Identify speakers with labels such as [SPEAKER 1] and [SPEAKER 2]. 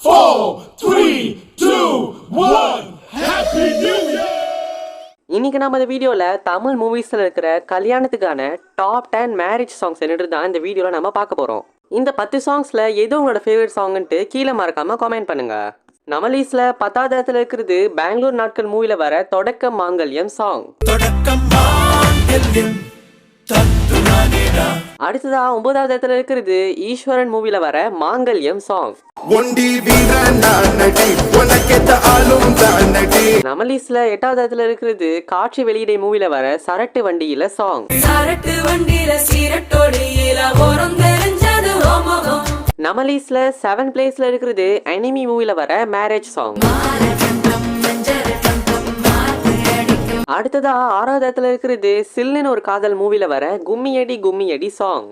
[SPEAKER 1] 4, 3, 2, 1. Happy New Year!
[SPEAKER 2] இன்னைக்கு நம்ம இந்த வீடியோவில் தமிழ் மூவிஸில் இருக்கிற கல்யாணத்துக்கான டாப் 10 மேரேஜ் சாங்ஸ் என்னது தான் இந்த வீடியோவில் நம்ம பார்க்க போகிறோம். இந்த 10 சாங்ஸில் எது உங்களோட ஃபேவரட் சாங்ன்ட்டு கீழே மறக்காமல் கமெண்ட் பண்ணுங்க. நம்ம லிஸ்ட்ல 10வது இடத்துல இருக்கிறது பெங்களூர் நாட்கள் மூவியில் வர தொடக்க மாங்கல்யம் சாங். அடுத்ததா 9வது இடத்துல இருக்கிறது ஈஸ்வரன் மூவில வர மாங்கல்யம் சாங். நம்ம லிஸ்ட்ல 8வது இடத்துல இருக்கிறது காட்சி வெளியிடை மூவில வர சரட்டு வண்டியில சாங். நம்ம லிஸ்ட்ல 7th பிளேஸ்ல இருக்கிறது எனிமி மூவில வர மேரேஜ் சாங். அடுத்ததா 6வது இடத்துல இருக்கிறது சில்லுன்னு ஒரு காதல் மூவில வர கும்மியடி கும்மியடி சாங்.